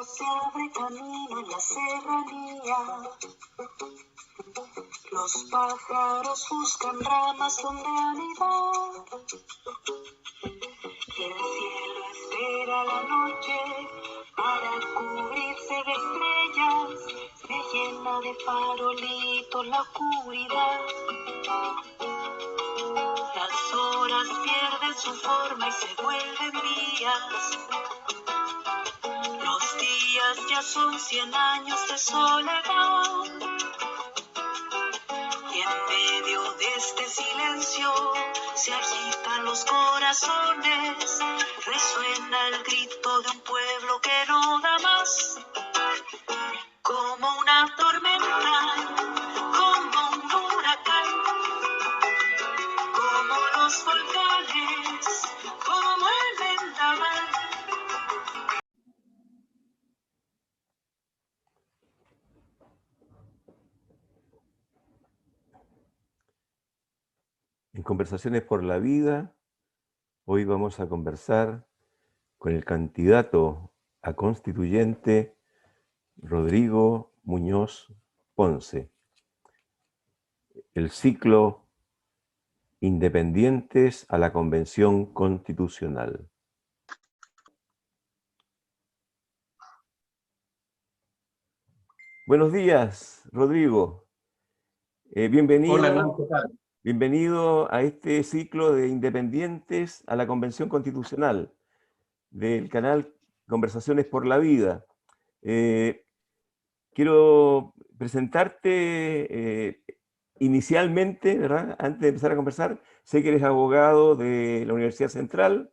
se abre camino en la serranía. Los pájaros buscan ramas donde anidar. Y el cielo espera la noche para cubrirse de estrellas. Se llena de farolitos la oscuridad. Las horas pierden su forma y se vuelven días. Los días ya son 100 años de soledad. Y en medio de este silencio se agitan los corazones. Resuena el grito de un pueblo que no da más. Como una tormenta, como un huracán, como los volcanes, como el vendaval. En Conversaciones por la Vida, hoy vamos a conversar con el candidato a constituyente Rodrigo Muñoz Ponce. El ciclo Independientes a la Convención Constitucional. Buenos días, Rodrigo. Bienvenido. Hola, Hernán, ¿qué tal? Bienvenido a este ciclo de Independientes a la Convención Constitucional del canal Conversaciones por la Vida. Quiero presentarte inicialmente, ¿verdad? Antes de empezar a conversar. Sé que eres abogado de la Universidad Central,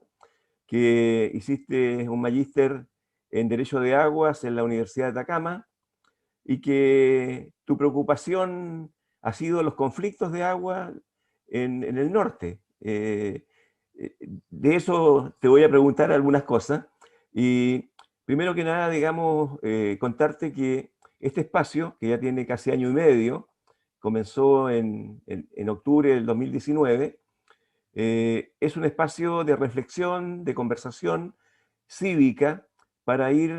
que hiciste un magíster en Derecho de Aguas en la Universidad de Atacama y que tu preocupación ha sido los conflictos de agua en el norte. De eso te voy a preguntar algunas cosas. Y primero que nada, digamos, contarte que este espacio, que ya tiene casi año y medio, comenzó en octubre del 2019, es un espacio de reflexión, de conversación cívica para ir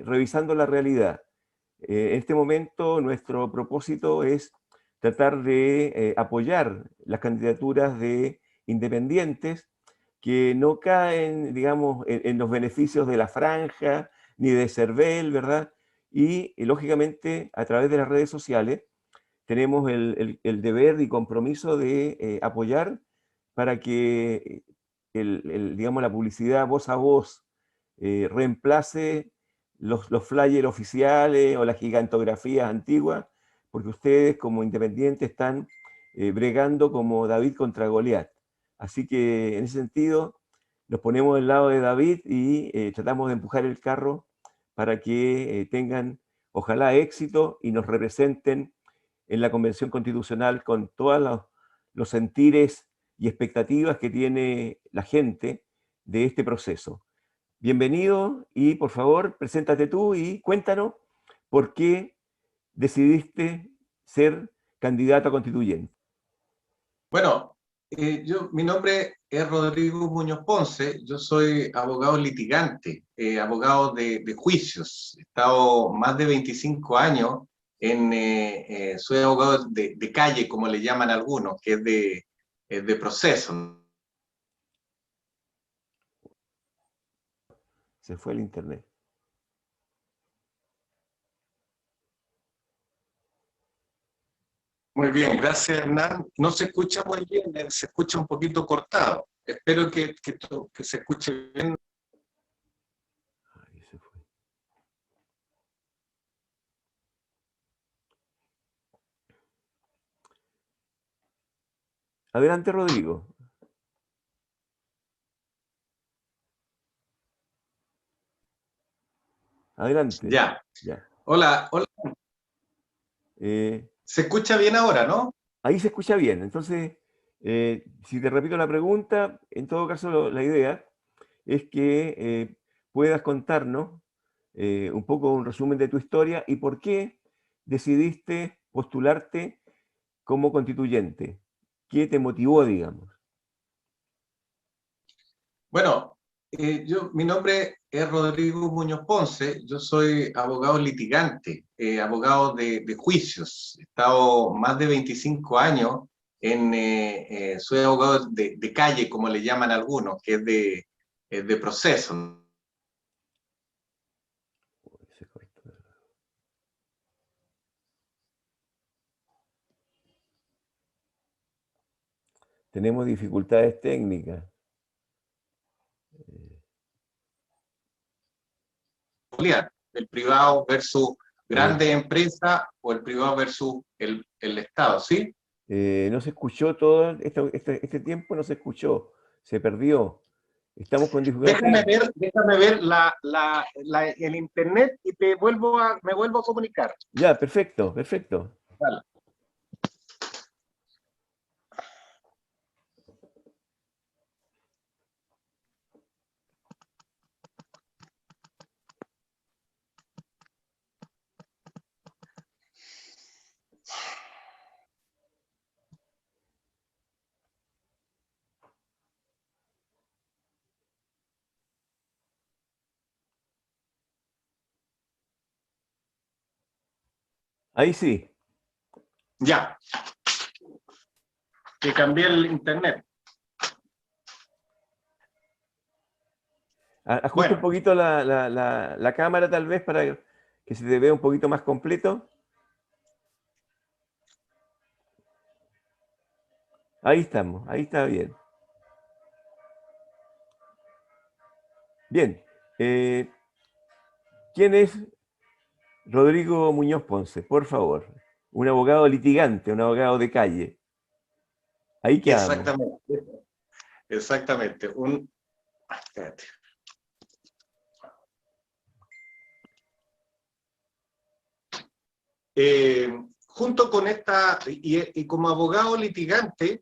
revisando la realidad. En este momento nuestro propósito es tratar de apoyar las candidaturas de independientes que no caen, digamos, en los beneficios de la franja ni de Cervel, ¿verdad? Y lógicamente a través de las redes sociales tenemos el deber y compromiso de apoyar para que digamos, la publicidad voz a voz reemplace los flyers oficiales o las gigantografías antiguas, porque ustedes como independientes están bregando como David contra Goliat. Así que en ese sentido nos ponemos del lado de David y tratamos de empujar el carro para que tengan, ojalá, éxito y nos representen en la Convención Constitucional con todos los sentires y expectativas que tiene la gente de este proceso. Bienvenido y por favor, preséntate tú y cuéntanos por qué decidiste ser candidato a constituyente. Bueno, mi nombre es Rodrigo Muñoz Ponce, yo soy abogado litigante, abogado de juicios. He estado más de 25 años soy abogado de calle, como le llaman algunos, que es de proceso. Se fue el internet. Muy bien, gracias, Hernán. No se escucha muy bien, se escucha un poquito cortado. Espero que se escuche bien. Ahí se fue. Adelante, Rodrigo. Adelante. Ya. Ya. Hola. Eh, ¿Se escucha bien ahora, no? Ahí se escucha bien. Entonces, si te repito la pregunta, en todo caso la idea es que puedas contarnos un poco un resumen de tu historia y por qué decidiste postularte como constituyente. ¿Qué te motivó, digamos? Bueno, Mi nombre es Rodrigo Muñoz Ponce, yo soy abogado litigante, abogado de juicios. He estado más de 25 años soy abogado de calle, como le llaman algunos, que es de proceso. Tenemos dificultades técnicas. El privado versus grandes empresas o el privado versus el Estado, ¿sí? No se escuchó todo, este tiempo no se escuchó, se perdió. Estamos con dificultades. Déjame ver el internet y me vuelvo a comunicar. Ya, perfecto, perfecto. Vale. Ahí sí. Ya. Que cambié el internet. Ajusta un poquito la cámara tal vez para que se te vea un poquito más completo. Ahí estamos, ahí está bien. Bien. ¿Quién es Rodrigo Muñoz Ponce? Por favor. Un abogado litigante, un abogado de calle. Ahí quedamos. Exactamente. Exactamente. Espérate. Junto con esta, y como abogado litigante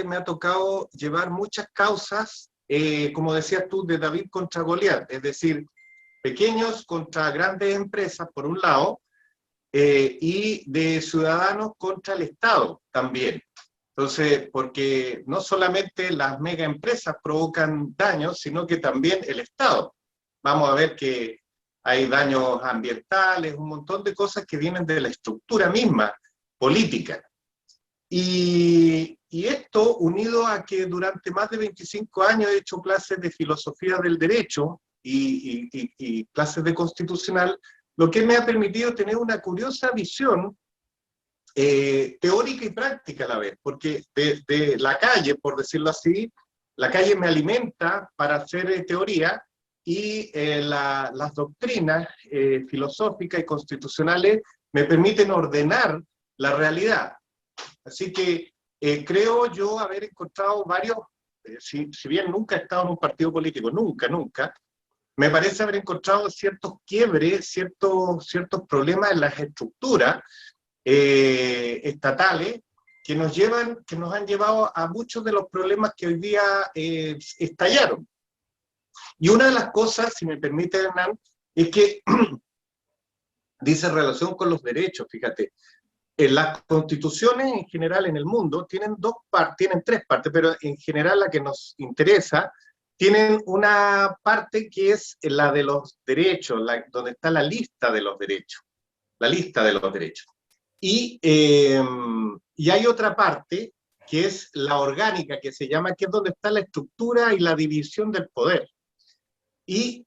me ha tocado llevar muchas causas, como decías tú, de David contra Goliat, es decir, pequeños contra grandes empresas, por un lado, y de ciudadanos contra el Estado también. Entonces, porque no solamente las mega empresas provocan daños, sino que también el Estado. Vamos a ver que hay daños ambientales, un montón de cosas que vienen de la estructura misma, política. Y esto, unido a que durante más de 25 años he hecho clases de filosofía del derecho y clases de constitucional, lo que me ha permitido tener una curiosa visión teórica y práctica a la vez, porque de la calle, por decirlo así, la calle me alimenta para hacer teoría, y las doctrinas filosóficas y constitucionales me permiten ordenar la realidad. Así que creo yo haber encontrado varios, si bien nunca he estado en un partido político, nunca, me parece haber encontrado ciertos quiebres, ciertos problemas en las estructuras estatales que nos han llevado a muchos de los problemas que hoy día estallaron. Y una de las cosas, si me permite, Hernán, es que dice relación con los derechos, fíjate. Las constituciones en general en el mundo tienen tres partes, pero en general la que nos interesa, tienen una parte que es la de los derechos, donde está la lista de los derechos. La lista de los derechos. Y hay otra parte que es la orgánica, que se llama, que es donde está la estructura y la división del poder. Y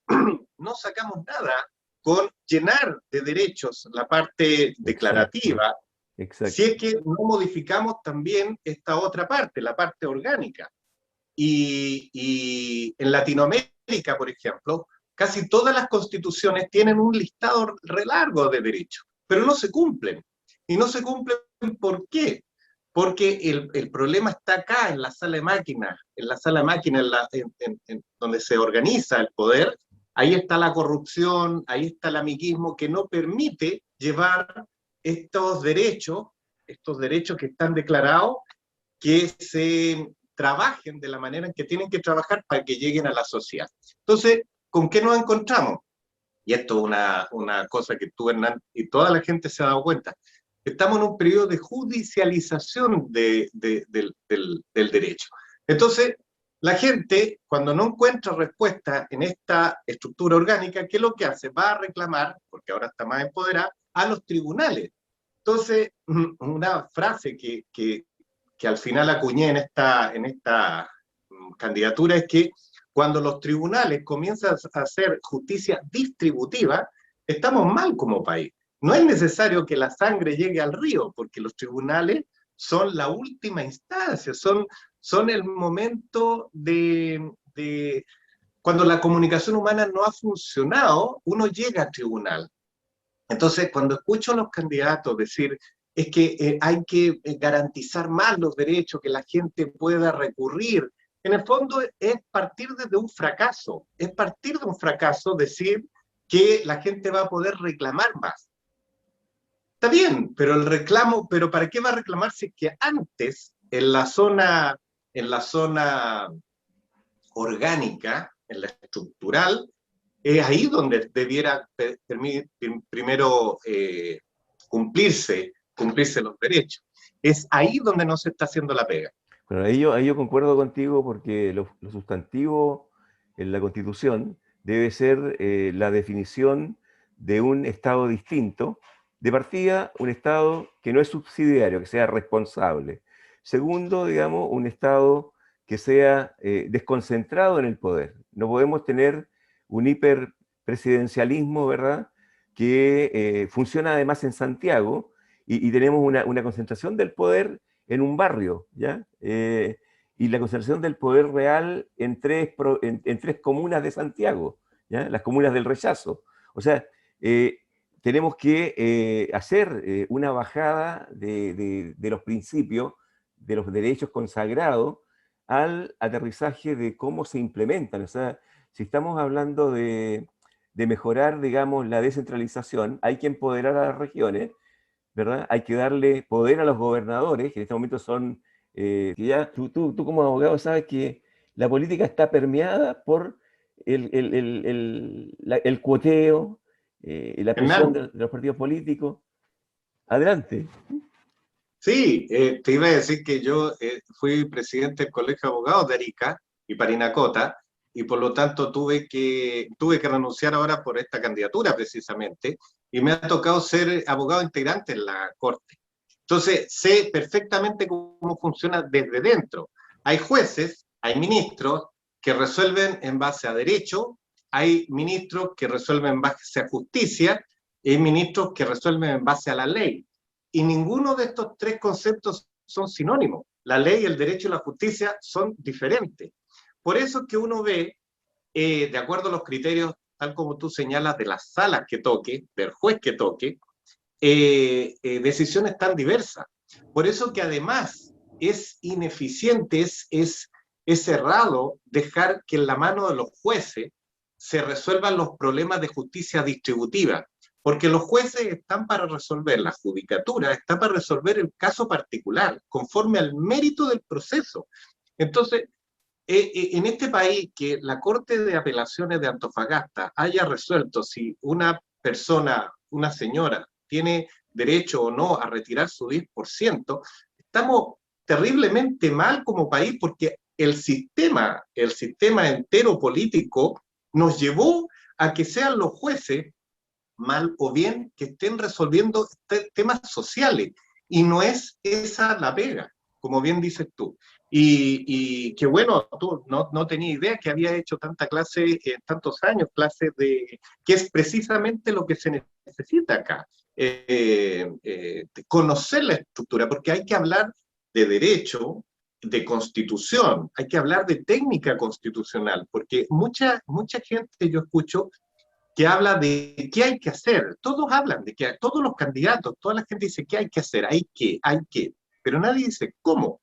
no sacamos nada con llenar de derechos la parte declarativa, exacto, si es que no modificamos también esta otra parte, la parte orgánica. Y en Latinoamérica, por ejemplo, casi todas las constituciones tienen un listado re largo de derechos, pero no se cumplen. Y no se cumplen, ¿por qué? Porque el problema está acá, en la sala de máquinas, donde se organiza el poder. Ahí está la corrupción, ahí está el amiguismo, que no permite llevar estos derechos que están declarados, que se trabajen de la manera en que tienen que trabajar para que lleguen a la sociedad. Entonces, ¿con qué nos encontramos? Y esto es una cosa que tú, Hernán, y toda la gente se ha dado cuenta. Estamos en un periodo de judicialización del derecho. Entonces, La gente, cuando no encuentra respuesta en esta estructura orgánica, ¿qué es lo que hace? Va a reclamar, porque ahora está más empoderada, a los tribunales. Entonces, una frase que al final acuñé en esta candidatura es que cuando los tribunales comienzan a hacer justicia distributiva, estamos mal como país. No es necesario que la sangre llegue al río, porque los tribunales son la última instancia, son el momento de cuando la comunicación humana no ha funcionado, uno llega al tribunal. Entonces, cuando escucho a los candidatos decir es que hay que garantizar más los derechos, que la gente pueda recurrir, en el fondo es partir desde un fracaso, es partir de un fracaso decir que la gente va a poder reclamar más. Está bien, pero el reclamo, pero ¿para qué va a reclamar si es que antes en la zona orgánica, en la estructural, es ahí donde debiera primero cumplirse los derechos? Es ahí donde no se está haciendo la pega. Bueno, ahí yo concuerdo contigo porque lo sustantivo en la Constitución debe ser la definición de un Estado distinto. De partida, un Estado que no es subsidiario, que sea responsable. Segundo, digamos, un Estado que sea desconcentrado en el poder. No podemos tener un hiperpresidencialismo, ¿verdad?, que funciona además en Santiago y tenemos una concentración del poder en un barrio, ¿ya? Y la concentración del poder real en tres comunas de Santiago, ¿ya? Las comunas del rechazo. O sea, tenemos que hacer una bajada de los principios, de los derechos consagrados, al aterrizaje de cómo se implementan. O sea, si estamos hablando de mejorar, digamos, la descentralización, hay que empoderar a las regiones, ¿verdad? Hay que darle poder a los gobernadores, que en este momento son, que ya tú como abogado sabes que la política está permeada por el cuoteo, la presión de los partidos políticos. Adelante. Sí, te iba a decir que yo fui presidente del Colegio de Abogados de Arica y Parinacota, y por lo tanto tuve que renunciar ahora por esta candidatura precisamente, y me ha tocado ser abogado integrante en la Corte. Entonces, sé perfectamente cómo funciona desde dentro. Hay jueces, hay ministros que resuelven en base a derecho, hay ministros que resuelven en base a justicia, y hay ministros que resuelven en base a la ley. Y ninguno de estos tres conceptos son sinónimos. La ley, el derecho y la justicia son diferentes. Por eso es que uno ve, de acuerdo a los criterios, tal como tú señalas, de las salas que toque, del juez que toque, decisiones tan diversas. Por eso que además es ineficiente, es errado dejar que en la mano de los jueces se resuelvan los problemas de justicia distributiva, porque los jueces están para resolver, la judicatura está para resolver el caso particular, conforme al mérito del proceso. Entonces, en este país, que la Corte de Apelaciones de Antofagasta haya resuelto si una persona, una señora, tiene derecho o no a retirar su 10%, estamos terriblemente mal como país, porque el sistema entero político nos llevó a que sean los jueces, mal o bien, que estén resolviendo temas sociales, y no es esa la pega, como bien dices tú. Y que bueno, tú no tenía idea que había hecho tanta clase, tantos años, clases de, que es precisamente lo que se necesita acá, conocer la estructura, porque hay que hablar de derecho, de constitución, hay que hablar de técnica constitucional, porque mucha gente yo escucho que habla de qué hay que hacer. Todos hablan de que, todos los candidatos, toda la gente dice qué hay que hacer, hay que, pero nadie dice cómo.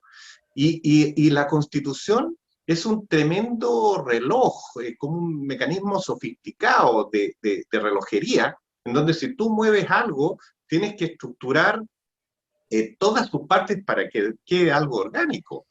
Y la Constitución es un tremendo reloj, como un mecanismo sofisticado de relojería, en donde si tú mueves algo, tienes que estructurar todas sus partes para que quede algo orgánico.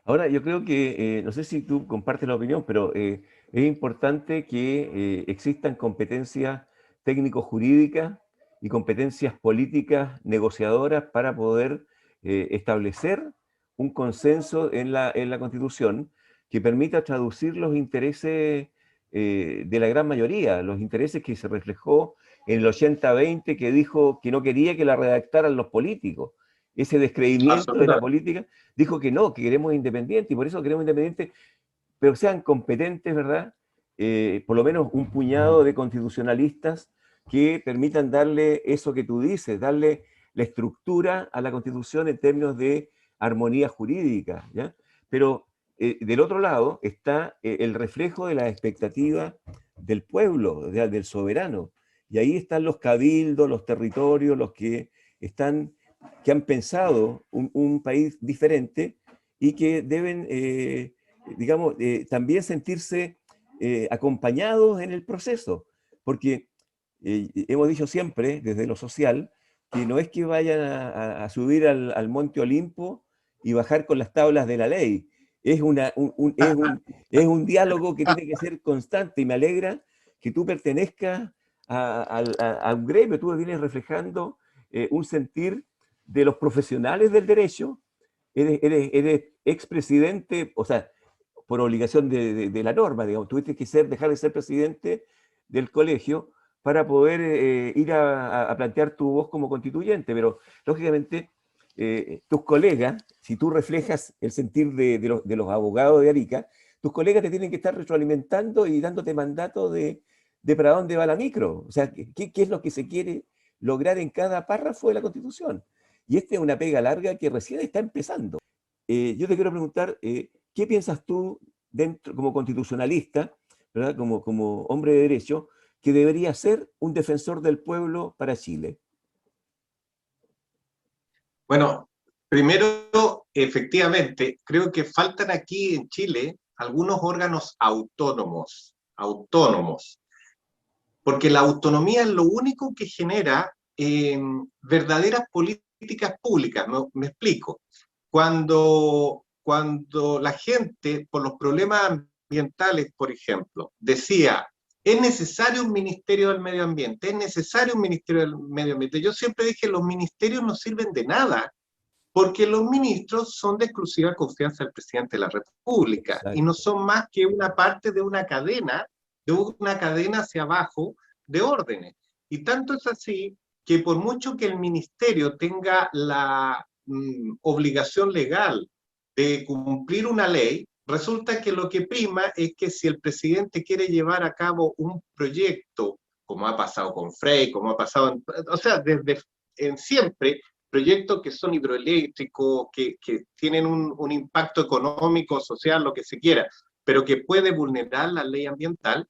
Ahora, yo creo que, no sé si tú compartes la opinión, pero es importante que existan competencias técnico-jurídicas y competencias políticas negociadoras para poder establecer un consenso en la Constitución, que permita traducir los intereses de la gran mayoría, los intereses que se reflejó en el 80-20, que dijo que no quería que la redactaran los políticos. Ese descreimiento de la política, dijo que no, que queremos independientes, y por eso queremos independientes, pero sean competentes, ¿verdad? Por lo menos un puñado de constitucionalistas que permitan darle eso que tú dices, darle la estructura a la Constitución en términos de armonía jurídica, ¿ya? Pero del otro lado está el reflejo de la expectativa del pueblo, del soberano, y ahí están los cabildos, los territorios, los que han pensado un país diferente y que deben, digamos, también sentirse acompañados en el proceso, porque hemos dicho siempre, desde lo social, que no es que vayan a subir al Monte Olimpo y bajar con las tablas de la ley. Es un diálogo que tiene que ser constante, y me alegra que tú pertenezcas a un gremio. Tú vienes reflejando un sentir de los profesionales del derecho. Eres expresidente, o sea, por obligación de la norma, digamos, tuviste que dejar de ser presidente del colegio para poder ir a plantear tu voz como constituyente, pero lógicamente tus colegas, si tú reflejas el sentir de los abogados de Arica, tus colegas te tienen que estar retroalimentando y dándote mandato de para dónde va la micro, o sea, qué es lo que se quiere lograr en cada párrafo de la Constitución. Y esta es una pega larga que recién está empezando. Yo te quiero preguntar, ¿qué piensas tú como constitucionalista, ¿verdad? Como hombre de derecho, que debería ser un defensor del pueblo para Chile? Bueno, primero, efectivamente, creo que faltan aquí en Chile algunos órganos autónomos, porque la autonomía es lo único que genera verdaderas políticas públicas. Me explico. Cuando la gente, por los problemas ambientales, por ejemplo, decía, es necesario un Ministerio del Medio Ambiente, es necesario un Ministerio del Medio Ambiente. Yo siempre dije, los ministerios no sirven de nada, porque los ministros son de exclusiva confianza del presidente de la República. Exacto. Y no son más que una parte de una cadena hacia abajo de órdenes. Y tanto es así que por mucho que el ministerio tenga la obligación legal de cumplir una ley, resulta que lo que prima es que si el presidente quiere llevar a cabo un proyecto, como ha pasado con Frey, como ha pasado, o sea, desde siempre, proyectos que son hidroeléctricos, que tienen un impacto económico, social, lo que se quiera, pero que puede vulnerar la ley ambiental,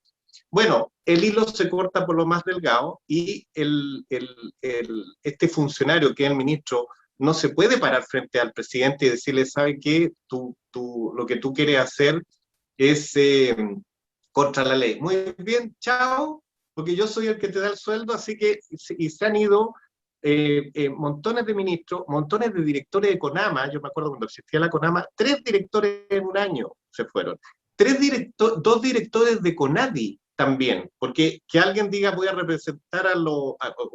bueno, el hilo se corta por lo más delgado y este funcionario que es el ministro no se puede parar frente al presidente y decirle, ¿sabe qué? Lo que tú quieres hacer es contra la ley. Muy bien, chao, porque yo soy el que te da el sueldo, así que, y se han ido montones de ministros, montones de directores de CONAMA. Yo me acuerdo cuando existía la CONAMA, 3 directores en un año se fueron. 2 directores de CONADI también, porque que alguien diga voy a representar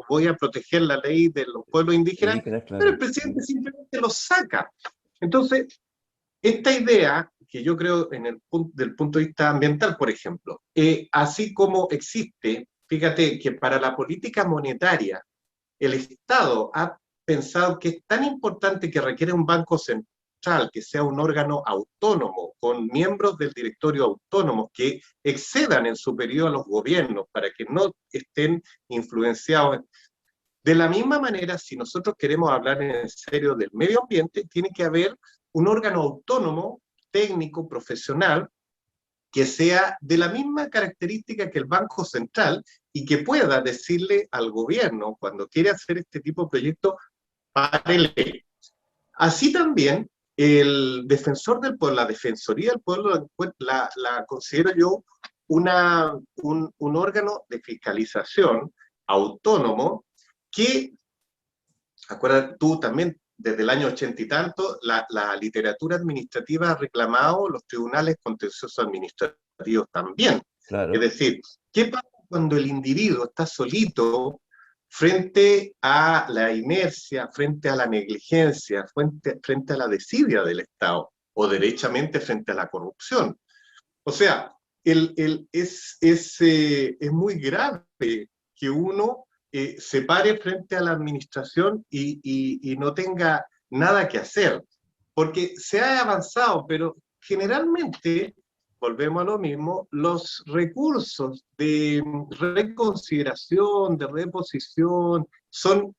voy a proteger la ley de los pueblos indígenas, claro. Pero el presidente simplemente los saca. Entonces, esta idea, que yo creo del punto de vista ambiental, por ejemplo, así como existe, fíjate que para la política monetaria, el Estado ha pensado que es tan importante que requiere un banco central, que sea un órgano autónomo, con miembros del directorio autónomos que excedan en su periodo a los gobiernos para que no estén influenciados. De la misma manera, si nosotros queremos hablar en serio del medio ambiente, tiene que haber un órgano autónomo, técnico, profesional, que sea de la misma característica que el Banco Central y que pueda decirle al gobierno, cuando quiere hacer este tipo de proyectos, párele. Así también, el defensor del pueblo, la Defensoría del Pueblo, la considero yo un órgano de fiscalización autónomo que, acuérdate tú también, desde el año 80 y tanto, la literatura administrativa ha reclamado los tribunales contenciosos administrativos también. Claro. Es decir, ¿qué pasa cuando el individuo está solito frente a la inercia, frente a la negligencia, frente a la desidia del Estado, o derechamente frente a la corrupción? O sea, es muy grave que uno se pare frente a la administración y no tenga nada que hacer, porque se ha avanzado, pero generalmente, volvemos a lo mismo, los recursos de reconsideración, de reposición,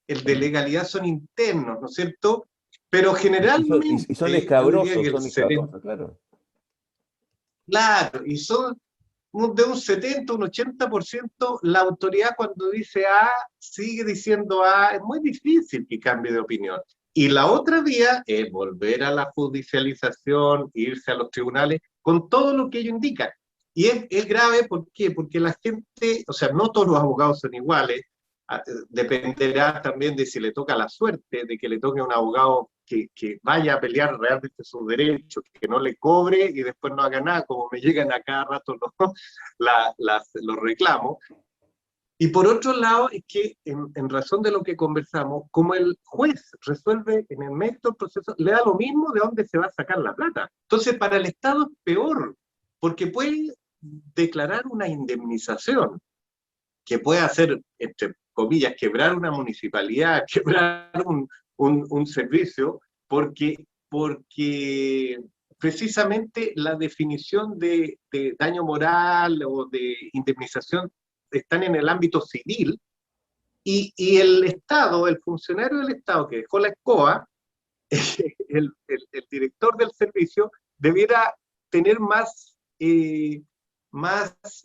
el de legalidad son internos, ¿no es cierto? Pero Y son generalmente, yo diría que son escabrosos, claro. claro, y son de un 70, un 80%, la autoridad cuando dice A, sigue diciendo A, es muy difícil que cambie de opinión. Y la otra vía es volver a la judicialización, irse a los tribunales, con todo lo que ello indica. Y es grave, ¿por qué? Porque la gente, o sea, no todos los abogados son iguales, dependerá también de si le toca la suerte, de que le toque a un abogado que vaya a pelear realmente sus derechos, que no le cobre y después no haga nada, como me llegan a cada rato los reclamos. Y por otro lado, es que en razón de lo que conversamos, como el juez resuelve en el medio del proceso, le da lo mismo de dónde se va a sacar la plata. Entonces, para el Estado es peor, porque puede declarar una indemnización, que puede hacer, entre comillas, quebrar una municipalidad, quebrar un servicio, porque precisamente la definición de daño moral o de indemnización están en el ámbito civil, y el Estado, el funcionario del Estado que dejó la escoba, el director del servicio, debiera tener más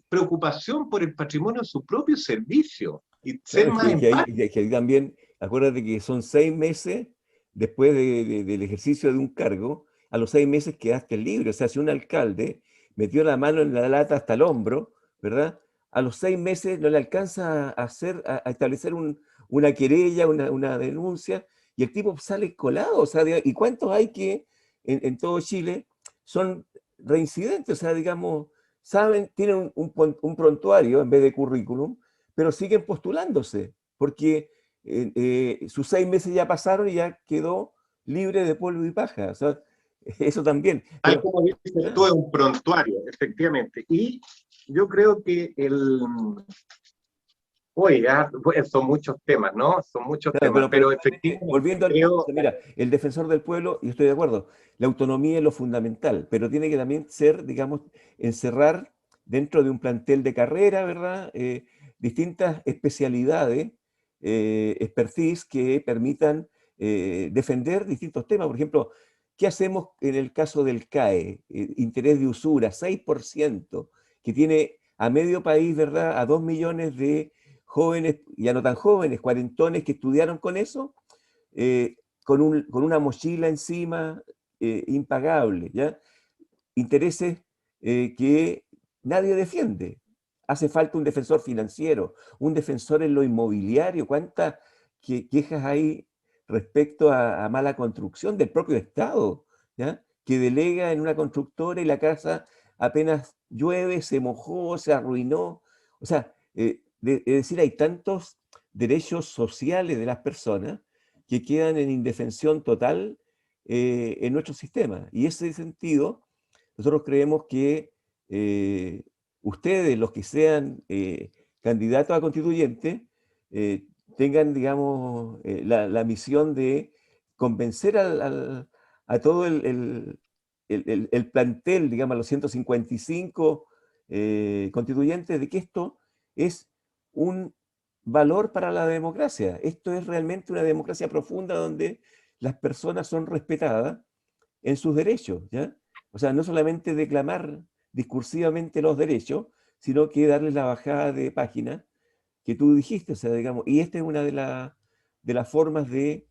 preocupación por el patrimonio de su propio servicio y ser Claro, más empático. que ahí también, acuérdate que son 6 meses después del ejercicio de un cargo, a los 6 meses quedaste libre. O sea, si un alcalde metió la mano en la lata hasta el hombro, ¿verdad? A los 6 meses no le alcanza a establecer una querella, una denuncia, y el tipo sale colado. O sea, ¿y cuántos hay que en todo Chile son reincidentes? O sea, digamos, saben, tienen un prontuario en vez de currículum, pero siguen postulándose, porque sus 6 meses ya pasaron y ya quedó libre de polvo y paja. O sea, eso también. Tal como dices tú, es un prontuario, efectivamente. Y yo creo que oiga, son muchos temas, ¿no? Son muchos Claro, temas, pero finalmente, efectivamente volviendo al creo... punto, mira, el defensor del pueblo, y estoy de acuerdo, la autonomía es lo fundamental, pero tiene que también ser, digamos, encerrar dentro de un plantel de carrera, ¿verdad? Distintas especialidades, expertise que permitan defender distintos temas. Por ejemplo, ¿qué hacemos en el caso del CAE? Interés de usura, 6%, que tiene a medio país, ¿verdad? A 2 millones de jóvenes, ya no tan jóvenes, cuarentones que estudiaron con eso, con una mochila encima impagable, ¿ya? Intereses que nadie defiende. Hace falta un defensor financiero, un defensor en lo inmobiliario. ¿Cuántas quejas hay respecto a mala construcción del propio Estado, ¿ya? Que delega en una constructora y la casa apenas llueve, se mojó, se arruinó? O sea, es decir, hay tantos derechos sociales de las personas que quedan en indefensión total en nuestro sistema. Y en ese sentido, nosotros creemos que ustedes, los que sean candidatos a constituyente, tengan, digamos, la misión de convencer a todo el plantel, digamos, a los 155 constituyentes, de que esto es un valor para la democracia. Esto es realmente una democracia profunda donde las personas son respetadas en sus derechos, ¿ya? O sea, no solamente declamar discursivamente los derechos, sino que darles la bajada de página que tú dijiste, o sea, digamos, y esta es una de las formas de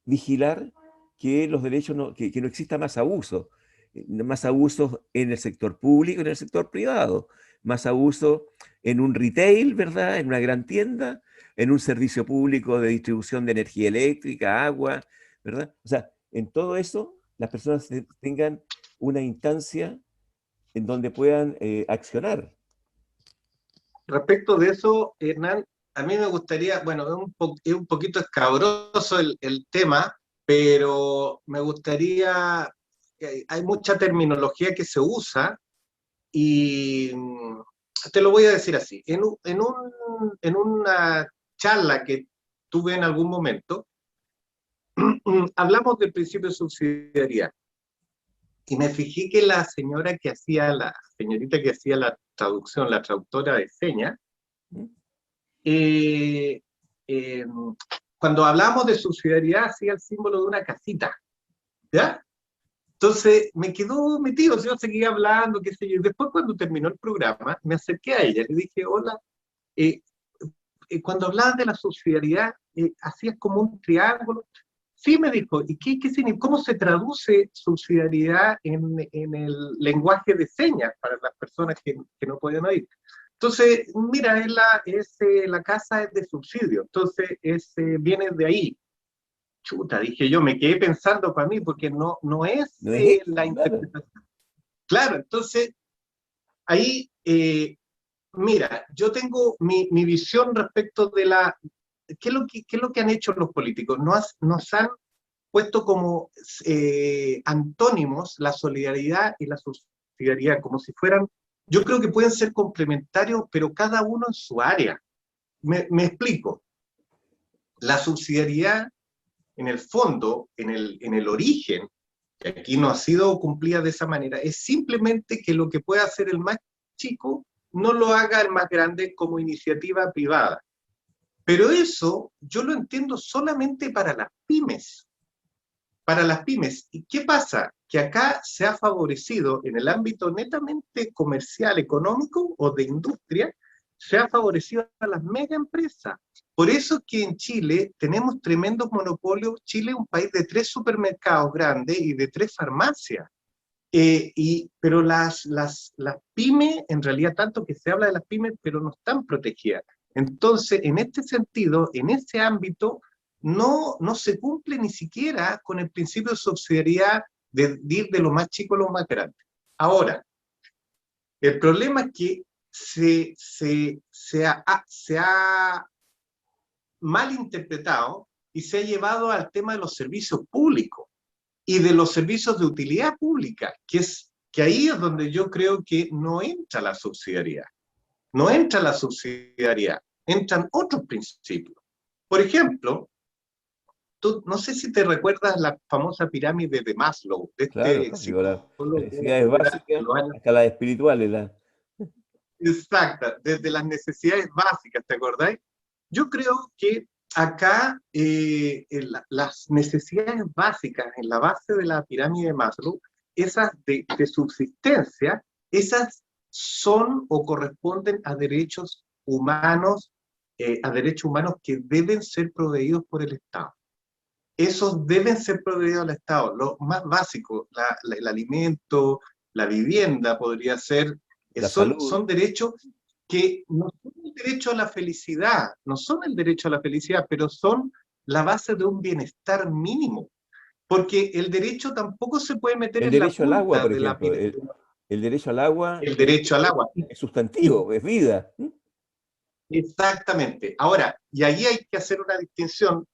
vigilar que los derechos que no exista más abusos en el sector público y en el sector privado, más abuso en un retail, ¿verdad? En una gran tienda, en un servicio público de distribución de energía eléctrica, agua, ¿verdad? O sea, en todo eso las personas tengan una instancia en donde puedan accionar. Respecto de eso, Hernán, a mí me gustaría, bueno, es un poquito escabroso el tema, pero me gustaría, hay mucha terminología que se usa y te lo voy a decir así. En una charla que tuve en algún momento, hablamos del principio de subsidiariedad. Y me fijé que la señorita que hacía la traducción, la traductora de señas, cuando hablamos de subsidiariedad hacía el símbolo de una casita, ¿ya? Entonces me quedó metido, yo seguía hablando, qué sé yo. Después cuando terminó el programa, me acerqué a ella, le dije, hola, cuando hablabas de la subsidiariedad, hacías como un triángulo. Sí, me dijo, ¿y qué significa? ¿Cómo se traduce subsidiariedad en el lenguaje de señas para las personas que no podían oír? Entonces, mira, la casa es de subsidio, entonces viene de ahí. Chuta, dije yo, me quedé pensando para mí, porque no es No es eso, la claro. interpretación. Claro, entonces, ahí, mira, yo tengo mi visión respecto de ¿qué es lo que han hecho los políticos? Nos han puesto como antónimos la solidaridad y la subsidiariedad, como si fueran, yo creo que pueden ser complementarios, pero cada uno en su área. Me explico. La subsidiariedad, en el fondo, en el origen, que aquí no ha sido cumplida de esa manera, es simplemente que lo que puede hacer el más chico no lo haga el más grande como iniciativa privada. Pero eso yo lo entiendo solamente para las pymes. Para las pymes. ¿Y qué pasa? Que acá se ha favorecido en el ámbito netamente comercial, económico o de industria, se ha favorecido a las mega empresas. Por eso es que en Chile tenemos tremendos monopolios. Chile es un país de 3 supermercados grandes y de 3 farmacias. Pero las pymes, en realidad tanto que se habla de las pymes, pero no están protegidas. Entonces, en este sentido, en ese ámbito, no se cumple ni siquiera con el principio de subsidiariedad de ir de lo más chico a lo más grande. Ahora, el problema es que se ha mal interpretado y se ha llevado al tema de los servicios públicos y de los servicios de utilidad pública, que ahí es donde yo creo que no entra la subsidiariedad. No entra la subsidiariedad, entran otros principios. Por ejemplo, tú, no sé si te recuerdas la famosa pirámide de Maslow, de Claro, este digo, las psicólogo necesidades de básicas los años. hasta las espirituales. Exacta, desde las necesidades básicas, ¿te acordáis? Yo creo que acá las necesidades básicas en la base de la pirámide de Maslow, esas de subsistencia, esas son o corresponden a derechos humanos que deben ser proveídos por el Estado. Esos deben ser proveídos al Estado. Lo más básico, el alimento, la vivienda podría ser, La salud. son derechos que no son el derecho a la felicidad, no son el derecho a la felicidad, pero son la base de un bienestar mínimo. Porque el derecho tampoco se puede meter El en la derecho al agua, punta por de la ejemplo. pirámide. El derecho al agua El derecho al agua. es sustantivo, es vida. Exactamente. Ahora, y ahí hay que hacer una distinción,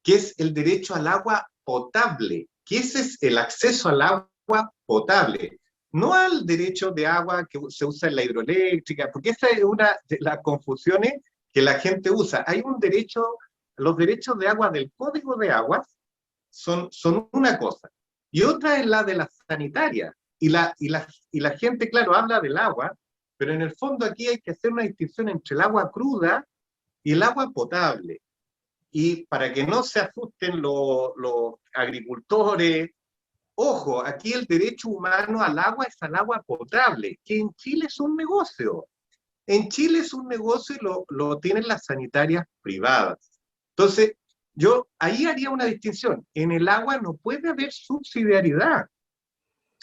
que es el derecho al agua potable, que ese es el acceso al agua potable, no al derecho de agua que se usa en la hidroeléctrica, porque esa es una de las confusiones que la gente usa. Hay un derecho, los derechos de agua del Código de Aguas son una cosa, y otra es la de la sanitaria, y la gente, claro, habla del agua, pero en el fondo aquí hay que hacer una distinción entre el agua cruda y el agua potable. Y para que no se asusten los agricultores, ojo, aquí el derecho humano al agua es al agua potable, que en Chile es un negocio. En Chile es un negocio y lo tienen las sanitarias privadas. Entonces, yo ahí haría una distinción. En el agua no puede haber subsidiariedad.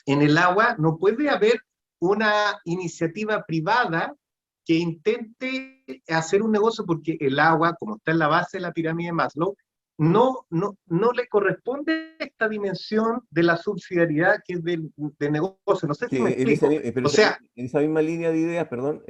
En el agua no puede haber una iniciativa privada que intente hacer un negocio, porque el agua, como está en la base de la pirámide de Maslow, no le corresponde esta dimensión de la subsidiariedad que es del negocio. No sé Sí, si me explico. pero O sea, en esa misma línea de ideas, perdón,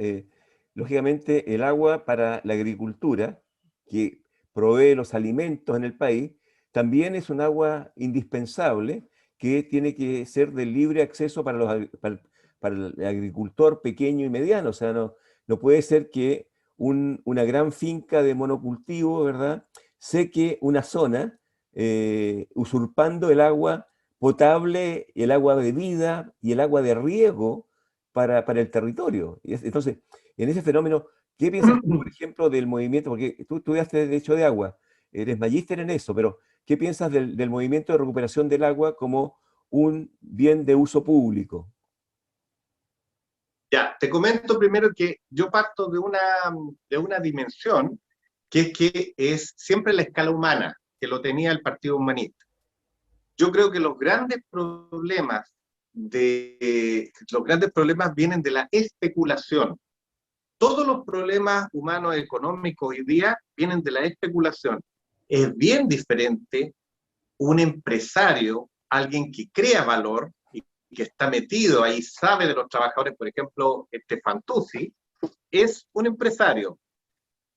lógicamente el agua para la agricultura, que provee los alimentos en el país, también es un agua indispensable que tiene que ser de libre acceso para para el agricultor pequeño y mediano. O sea, no puede ser que una gran finca de monocultivo, ¿verdad?, seque una zona, usurpando el agua potable, el agua de vida y el agua de riego para el territorio. Entonces, en ese fenómeno, ¿qué piensas tú, por ejemplo, del movimiento? Porque tú estudiaste Derecho de Agua, eres magíster en eso, pero ¿qué piensas del movimiento de recuperación del agua como un bien de uso público? Ya, te comento primero que yo parto de una dimensión que es siempre la escala humana, que lo tenía el Partido Humanista. Yo creo que los grandes problemas vienen de la especulación. Todos los problemas humanos económicos hoy día vienen de la especulación. Es bien diferente un empresario, alguien que crea valor y que está metido ahí, sabe de los trabajadores, por ejemplo, Fantuzzi, es un empresario,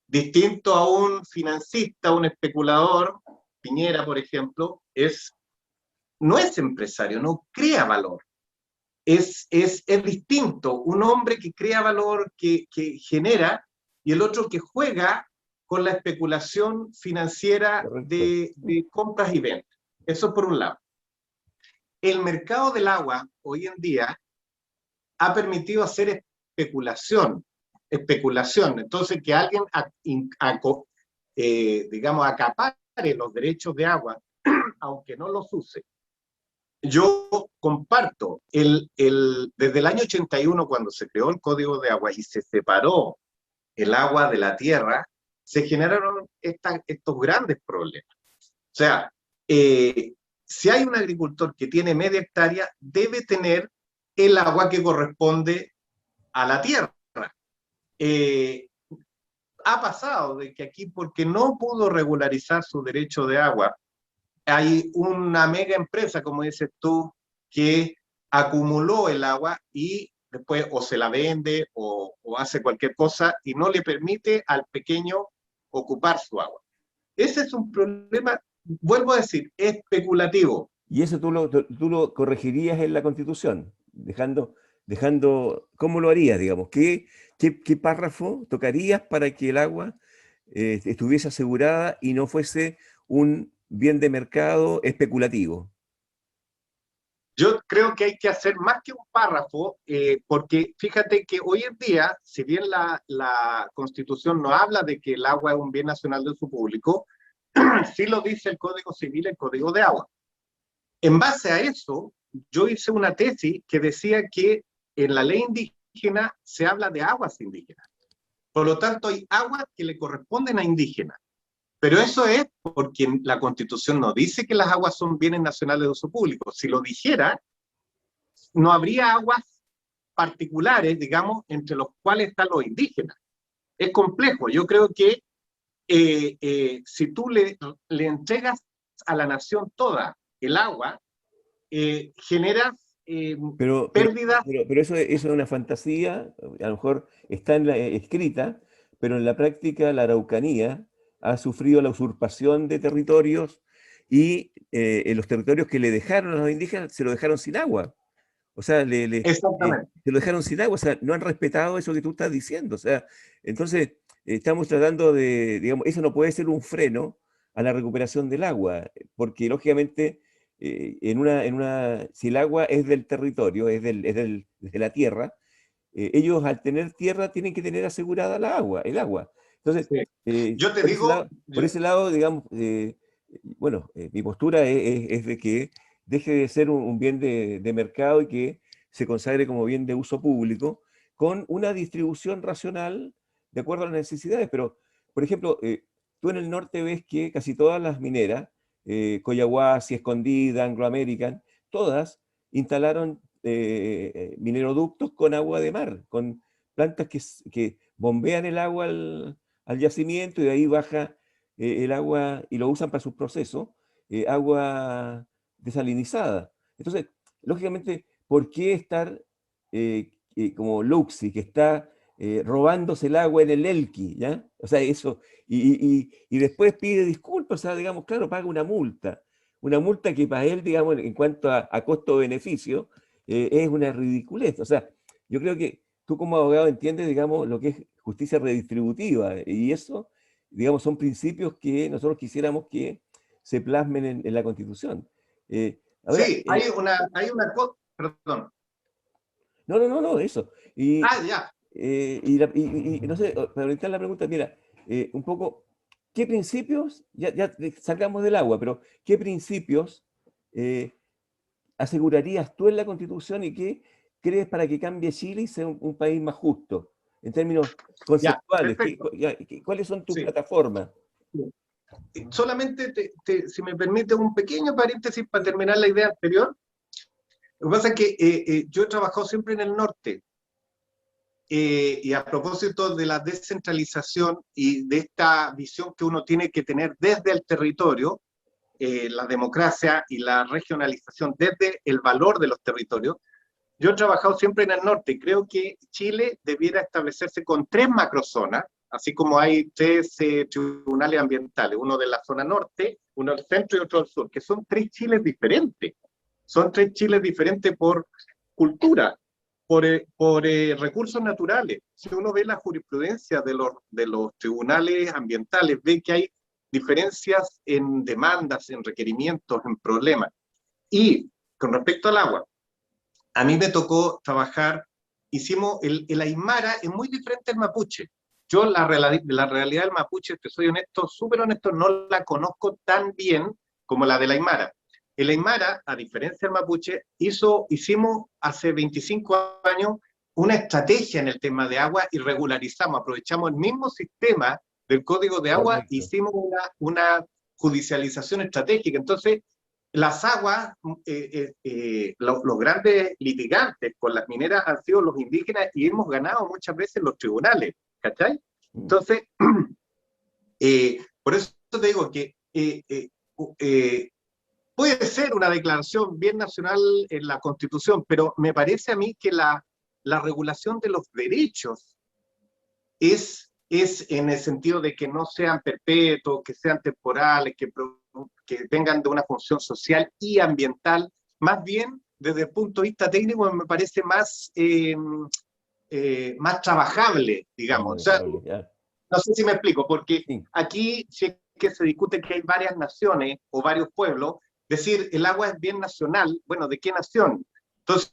distinto a un financista, un especulador. Piñera, por ejemplo, no es empresario, no crea valor. Es distinto, un hombre que crea valor, que genera, y el otro que juega con la especulación financiera de compras y ventas. Eso por un lado. El mercado del agua hoy en día ha permitido hacer especulación. Entonces, que alguien, digamos, acapare los derechos de agua, aunque no los use. Yo comparto, desde el año 81, cuando se creó el Código de Agua y se separó el agua de la tierra, se generaron estos grandes problemas. O sea, si hay un agricultor que tiene media hectárea, debe tener el agua que corresponde a la tierra. Ha pasado de que aquí, porque no pudo regularizar su derecho de agua, hay una mega empresa, como dices tú, que acumuló el agua y después o se la vende o hace cualquier cosa y no le permite al pequeño ocupar su agua. Ese es un problema, vuelvo a decir, especulativo. Y eso tú lo corregirías en la Constitución, dejando ¿cómo lo harías, digamos? ¿Qué párrafo tocarías para que el agua estuviese asegurada y no fuese un bien de mercado especulativo? Yo creo que hay que hacer más que un párrafo, porque fíjate que hoy en día, si bien la Constitución no habla de que el agua es un bien nacional de uso público, sí lo dice el Código Civil, el Código de Agua. En base a eso, yo hice una tesis que decía que en la ley indígena se habla de aguas indígenas. Por lo tanto, hay aguas que le corresponden a indígenas. Pero eso es porque la Constitución no dice que las aguas son bienes nacionales de uso público. Si lo dijera, no habría aguas particulares, digamos, entre los cuales están los indígenas. Es complejo. Yo creo que si tú le entregas a la nación toda el agua, generas pérdidas. Pero eso es una fantasía, a lo mejor está escrita, pero en la práctica la Araucanía ha sufrido la usurpación de territorios y en los territorios que le dejaron a los indígenas se lo dejaron sin agua. O sea, Exactamente. se lo dejaron sin agua, o sea, no han respetado eso que tú estás diciendo. O sea, entonces estamos tratando digamos, eso no puede ser un freno a la recuperación del agua, porque lógicamente si el agua es del territorio, desde la tierra, ellos al tener tierra tienen que tener asegurada el agua. Entonces, yo te por ese lado, digamos, bueno, mi postura es de que deje de ser un bien de mercado y que se consagre como bien de uso público con una distribución racional de acuerdo a las necesidades. Pero, por ejemplo, tú en el norte ves que casi todas las mineras, Collahuasi, Escondida, Anglo American, todas instalaron mineroductos con agua de mar, con plantas que bombean el agua al yacimiento y de ahí baja el agua y lo usan para sus procesos, agua desalinizada. Entonces, lógicamente, ¿por qué estar como Luxi, que está robándose el agua en el Elqui, ¿ya? O sea, eso, y después pide disculpas, o sea, digamos, claro, paga una multa que para él, digamos, en cuanto a costo-beneficio, es una ridiculez. O sea, yo creo que tú como abogado entiendes, digamos, lo que es justicia redistributiva, y eso, digamos, son principios que nosotros quisiéramos que se plasmen en la Constitución. Ahora, Sí, hay una cosa, perdón. no, no, no, no, eso. Ah, ya. Y no sé, para orientar la pregunta, mira, un poco, ¿qué principios, ya sacamos del agua, pero qué principios asegurarías tú en la Constitución y qué crees para que cambie Chile y sea un país más justo? En términos Ya, conceptuales, perfecto. ¿cuáles son tus Sí. plataformas? Solamente, si me permite un pequeño paréntesis para terminar la idea anterior. Lo que pasa es que yo he trabajado siempre en el norte, y a propósito de la descentralización y de esta visión que uno tiene que tener desde el territorio, la democracia y la regionalización desde el valor de los territorios, yo he trabajado siempre en el norte y creo que Chile debiera establecerse con 3 macrozonas, así como hay 3 tribunales ambientales, uno de la zona norte, uno del centro y otro del sur, que son 3 Chiles diferentes. Son 3 Chiles diferentes por cultura, por recursos naturales. Si uno ve la jurisprudencia de los tribunales ambientales, ve que hay diferencias en demandas, en requerimientos, en problemas. Y con respecto al agua, a mí me tocó trabajar, hicimos, el Aymara es muy diferente al mapuche. Yo la realidad del mapuche, te soy honesto, súper honesto, no la conozco tan bien como la del Aymara. El Aymara, a diferencia del mapuche, hicimos hace 25 años una estrategia en el tema de agua y regularizamos, aprovechamos el mismo sistema del Código de Agua, Correcto. hicimos una judicialización estratégica. Entonces, las aguas, los grandes litigantes con las mineras han sido los indígenas y hemos ganado muchas veces los tribunales, ¿cachai? Entonces, por eso te digo que puede ser una declaración bien nacional en la Constitución, pero me parece a mí que la regulación de los derechos es en el sentido de que no sean perpetuos, que sean temporales, que vengan de una función social y ambiental, más bien desde el punto de vista técnico me parece más trabajable, digamos. O sea, no sé si me explico, porque Sí. aquí sí que se discute que hay varias naciones o varios pueblos, decir el agua es bien nacional, bueno, ¿de qué nación? Entonces,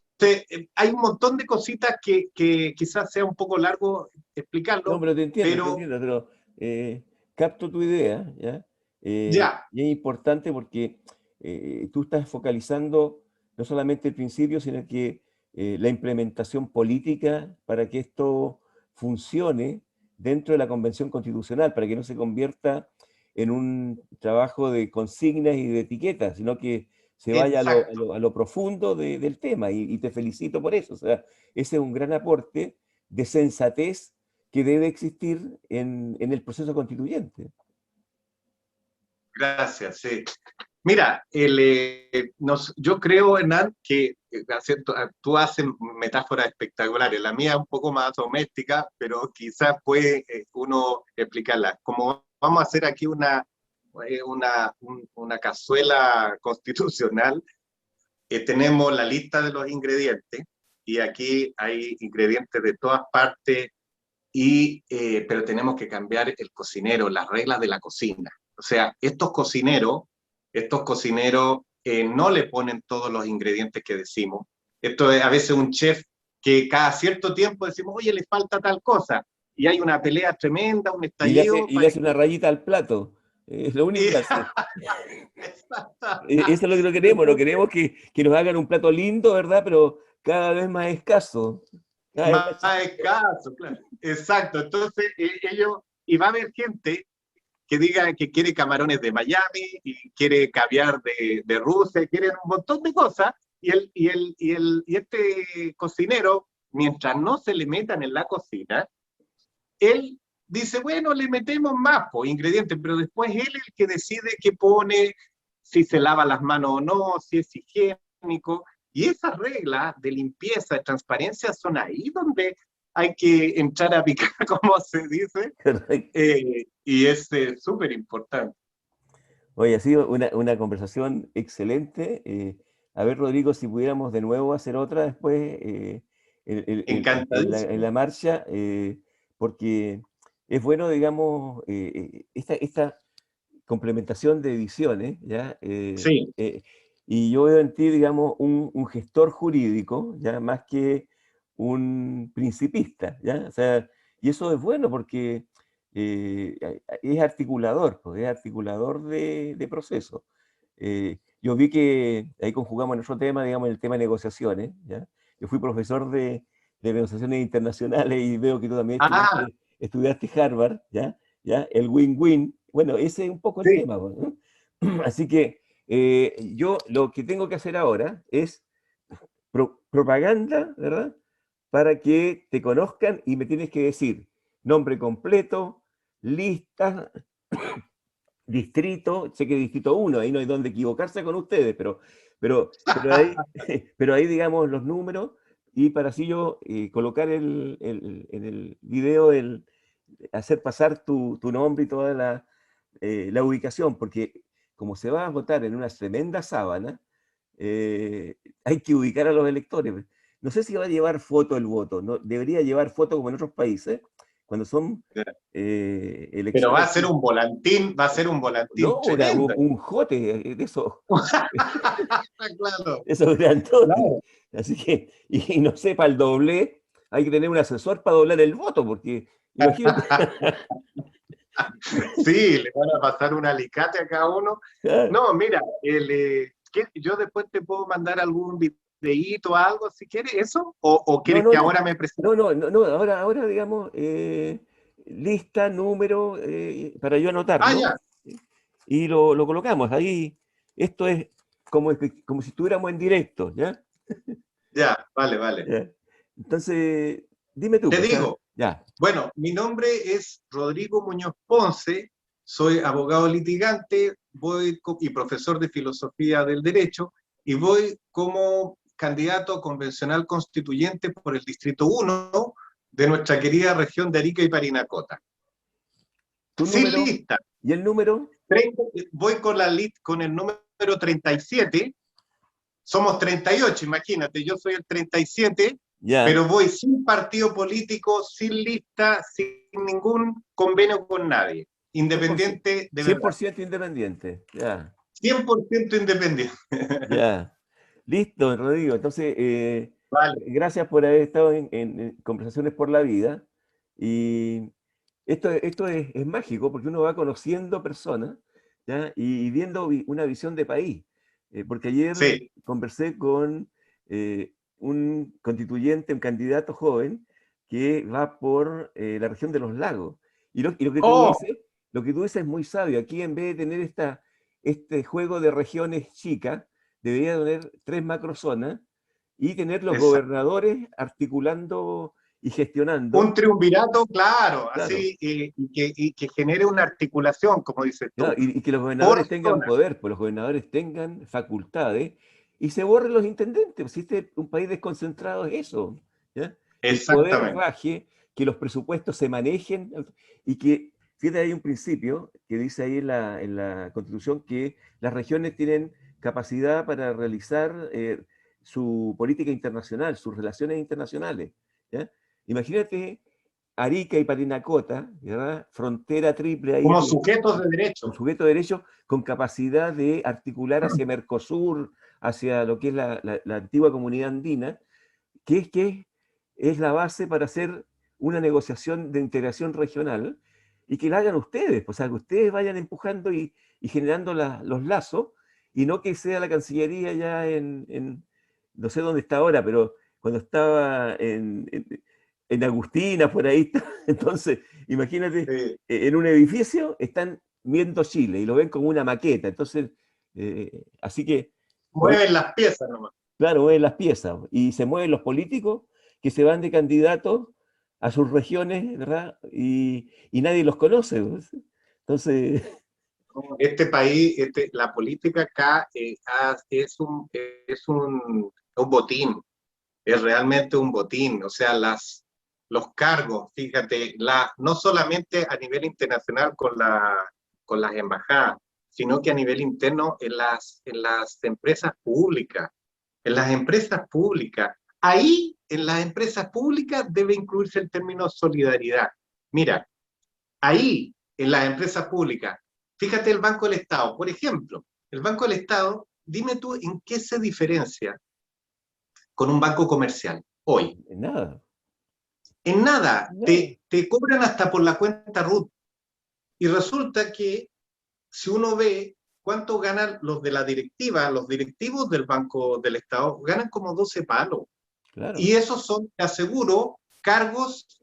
hay un montón de cositas que quizás sea un poco largo No, explicarlo, pero te pero entiendo, pero capto tu idea, ¿ya? ya, Y es importante porque tú estás focalizando no solamente el principio, sino que la implementación política para que esto funcione dentro de la Convención Constitucional, para que no se convierta en un trabajo de consignas y de etiquetas, sino que se vaya exacto. a lo profundo del tema, y te felicito por eso. O sea, ese es un gran aporte de sensatez que debe existir en el proceso constituyente. Gracias, sí. Mira, yo creo, Hernán, que tú haces metáforas espectaculares. La mía es un poco más doméstica, pero quizás puede uno explicarla. Como vamos a hacer aquí una cazuela constitucional, tenemos la lista de los ingredientes y aquí hay ingredientes de todas partes, pero tenemos que cambiar el cocinero, las reglas de la cocina. O sea, estos cocineros no le ponen todos los ingredientes que decimos. Esto es a veces un chef que cada cierto tiempo decimos, oye, le falta tal cosa. Y hay una pelea tremenda, un estallido. Y le hace una rayita al plato. Es lo único que hace. Eso es lo que no queremos. No queremos que nos hagan un plato lindo, ¿verdad? Pero cada vez más escaso. Cada vez Más escaso, claro. Exacto. Entonces, y va a haber gente que diga que quiere camarones de Miami y quiere caviar de Rusia, quieren un montón de cosas, y este cocinero, mientras no se le metan en la cocina, él dice, bueno, le metemos más ingredientes, pero después él es el que decide qué pone, si se lava las manos o no, si es higiénico, y esas reglas de limpieza, de transparencia, son ahí donde hay que entrar a picar, como se dice, Correcto. y es súper importante. Oye, ha sido una conversación excelente. A ver, Rodrigo, si pudiéramos de nuevo hacer otra después, en Encantadísimo. la marcha, porque es bueno, digamos, esta complementación de visiones, ¿ya? Sí, Y yo veo en ti, digamos, un gestor jurídico, ¿ya? Más que un principista, ¿ya? O sea, y eso es bueno porque es articulador, pues, es articulador de procesos. Yo vi que ahí conjugamos en otro tema, digamos, el tema de negociaciones, ¿ya? Yo fui profesor de negociaciones internacionales y veo que tú también ah, estudiaste Harvard, ¿ya? ¿Ya? El win-win. Bueno, ese es un poco el sí, tema, pues, ¿no? Así que yo lo que tengo que hacer ahora es propaganda, ¿verdad? Para que te conozcan y me tienes que decir nombre completo, lista, distrito, sé que distrito uno, ahí no hay donde equivocarse con ustedes, pero ahí, pero ahí digamos los números y para así yo colocar en el video, hacer pasar tu nombre y toda la ubicación, porque como se va a votar en una tremenda sábana, hay que ubicar a los electores. No sé si va a llevar foto el voto, ¿no? Debería llevar foto como en otros países, cuando son pero elecciones así. va a ser un volantín No, tremendo. un jote de eso, Claro, esos grandotes. claro. Así que, y no sé, para el doble, hay que tener un asesor para doblar el voto, porque imagínate. Sí, le van a pasar un alicate a cada uno. Ah, No, mira, yo después te puedo mandar algún videíto o algo si quieres, ¿eso? ¿O no, quieres no, que no. ahora me presente? No, ahora digamos, lista, número, para yo Ah, anotarlo, ya, y lo colocamos. Ahí, esto es como si estuviéramos en directo, ¿ya? ya, vale, vale. ¿Ya? Entonces, dime tú, Te pues, o sea, digo, ya. bueno, mi nombre es Rodrigo Muñoz Ponce, soy abogado litigante, y profesor de filosofía del derecho, y voy como candidato convencional constituyente por el Distrito 1 de nuestra querida región de Arica y Parinacota. Tu Sin número lista, y el número, voy con el número 37, somos 38, imagínate, yo soy el 37, ya. pero voy sin partido político, sin lista, sin ningún convenio con nadie, 100%, independiente de verdad, 100% independiente, ya. 100% independiente. Ya. Listo, Rodrigo. Entonces, Vale, gracias por haber estado en Conversaciones por la Vida. Y esto es mágico porque uno va conociendo personas, ¿ya? Y viendo una visión de país. Porque ayer sí. conversé con un constituyente, un candidato joven que va por la región de los lagos. Y Oh, lo que tú dices es muy sabio. Aquí en vez de tener este juego de regiones chicas, debería tener 3 macrozonas y tener los esa. gobernadores articulando y Un gestionando, triunvirato, claro, claro, así, y que genere una articulación, como dices claro, tú, y que los por gobernadores tengan zona. poder, pues los gobernadores tengan facultades y se borren los intendentes. Pues, si este es un país desconcentrado es eso, ¿ya? Que el poder Exactamente. baje, que los presupuestos se manejen y que, fíjate, hay un principio que dice ahí en la Constitución que las regiones tienen capacidad para realizar su política internacional, sus relaciones internacionales, ¿ya? Imagínate Arica y Parinacota, ¿verdad? Frontera triple ahí Como sujetos de un derecho. sujeto de derecho con capacidad de articular hacia Mercosur, hacia lo que es la antigua comunidad andina, que es la base para hacer una negociación de integración regional y que la hagan ustedes, pues, o sea, que ustedes vayan empujando y generando los lazos y no que sea la Cancillería ya no sé dónde está ahora, pero cuando estaba en Agustina, por ahí. Entonces, imagínate, en un edificio están viendo Chile y lo ven como una maqueta. Entonces, así que, por Mueven las piezas nomás. claro, mueven las piezas y se mueven los políticos que se van de candidatos a sus regiones, ¿verdad? Y nadie los conoce, pues. Entonces, Este país, la política acá es un botín, es realmente un botín. O sea, los cargos, fíjate, no solamente a nivel internacional con las embajadas, sino que a nivel interno en las empresas públicas. En las empresas públicas ahí en las empresas públicas debe incluirse el término solidaridad. Mira, ahí en las empresas públicas, fíjate el Banco del Estado, por ejemplo, el Banco del Estado, dime tú en qué se diferencia con un banco comercial hoy. En nada. En nada, No. te cobran hasta por la cuenta RUT. Y resulta que si uno ve cuánto ganan los de la directiva, los directivos del Banco del Estado, ganan como 12 palos. Claro. Y esos son, te aseguro, cargos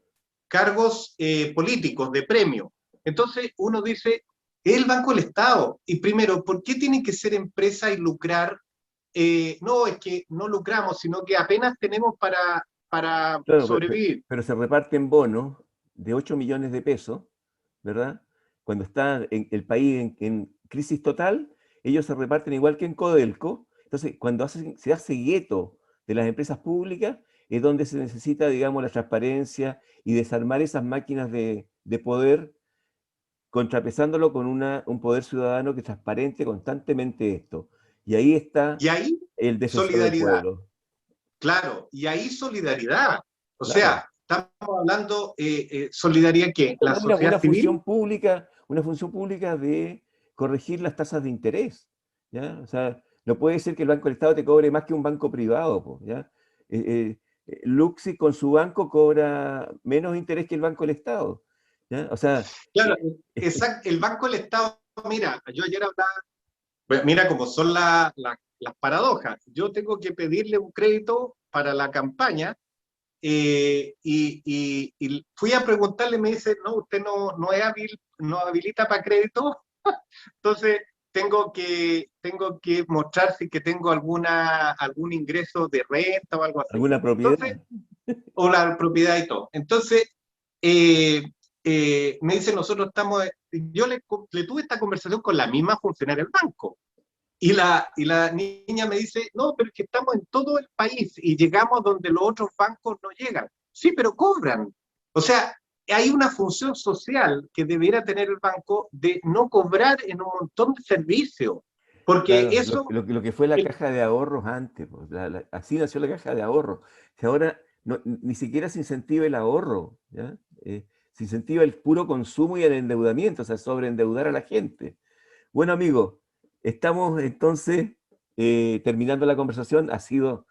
políticos de premio. Entonces uno dice, es el Banco del Estado. Y primero, ¿por qué tiene que ser empresa y lucrar? No, es que no lucramos, sino que apenas tenemos para Claro, sobrevivir. pero se reparten bonos de 8 millones de pesos, ¿verdad? Cuando está el país en crisis total, ellos se reparten igual que en Codelco. Entonces, cuando se hace gueto de las empresas públicas, es donde se necesita, digamos, la transparencia y desarmar esas máquinas de poder, contrapesándolo con un poder ciudadano que transparente constantemente esto. Y ahí está Y ahí, el defensor del solidaridad. pueblo. Claro, y ahí solidaridad. O Claro. sea, estamos hablando solidaridad que la sociedad civil. Una función pública de corregir las tasas de interés, ¿ya? O sea, no puede ser que el Banco del Estado te cobre más que un banco privado, po, ¿ya? Luxi con su banco cobra menos interés que el Banco del Estado, ¿ya? O sea... Claro, exacto. El Banco del Estado, mira, yo ayer hablaba, mira cómo son las paradojas. Yo tengo que pedirle un crédito para la campaña y fui a preguntarle, me dice, no, usted no es hábil, no habilita para crédito. Entonces tengo que mostrar si que tengo algún ingreso de renta o algo así. ¿Alguna propiedad? Entonces, o la propiedad y todo. Entonces, me dice, nosotros estamos, yo le tuve esta conversación con la misma funcionaria del banco. Y la niña me dice, no, pero es que estamos en todo el país y llegamos donde los otros bancos no llegan. Sí, pero cobran. O sea, hay una función social que debiera tener el banco de no cobrar en un montón de servicios. Porque Claro, eso... lo que fue la caja de ahorros antes, pues, así nació la caja de ahorros. Que ahora ni siquiera se incentiva el ahorro, ¿ya? Se incentiva el puro consumo y el endeudamiento, o sea, sobreendeudar a la gente. Bueno, amigo, estamos entonces terminando la conversación. Ha sido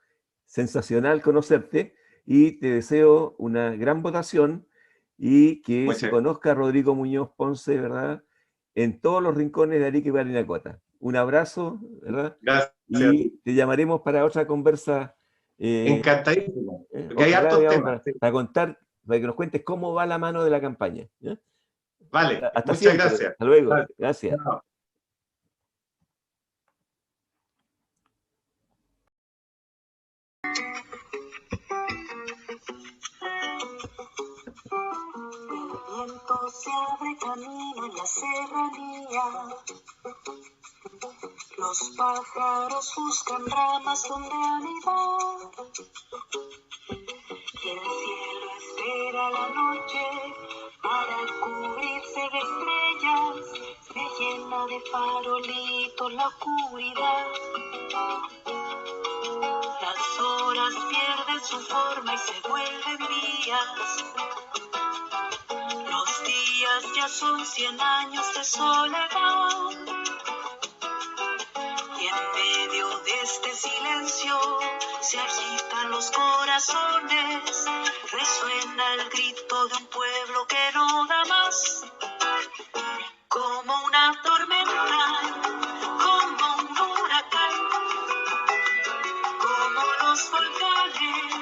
sensacional conocerte y te deseo una gran votación y que se conozca a Rodrigo Muñoz Ponce, ¿verdad? En todos los rincones de Arica y Parinacota. Un abrazo, ¿verdad? Gracias. Y te llamaremos para otra conversa. Encantadísimo. Porque hay Ojalá, hartos digamos, temas. para contar, para que nos cuentes cómo va la mano de la campaña, ¿ya? Vale, Hasta muchas siempre. gracias. Hasta luego. Vale. Gracias. Chao. El viento se abre camino en la serranía. Los pájaros buscan ramas donde anidar. Y el cielo espera la noche para cubrirse de estrellas. Se llena de farolitos la oscuridad. Las horas pierden su forma y se vuelven días. Los días ya son 100 años de soledad. Y en medio de este silencio se agitan los corazones. Resuena el grito de un pueblo que no da más. Como una tormenta, como un huracán, como los volcanes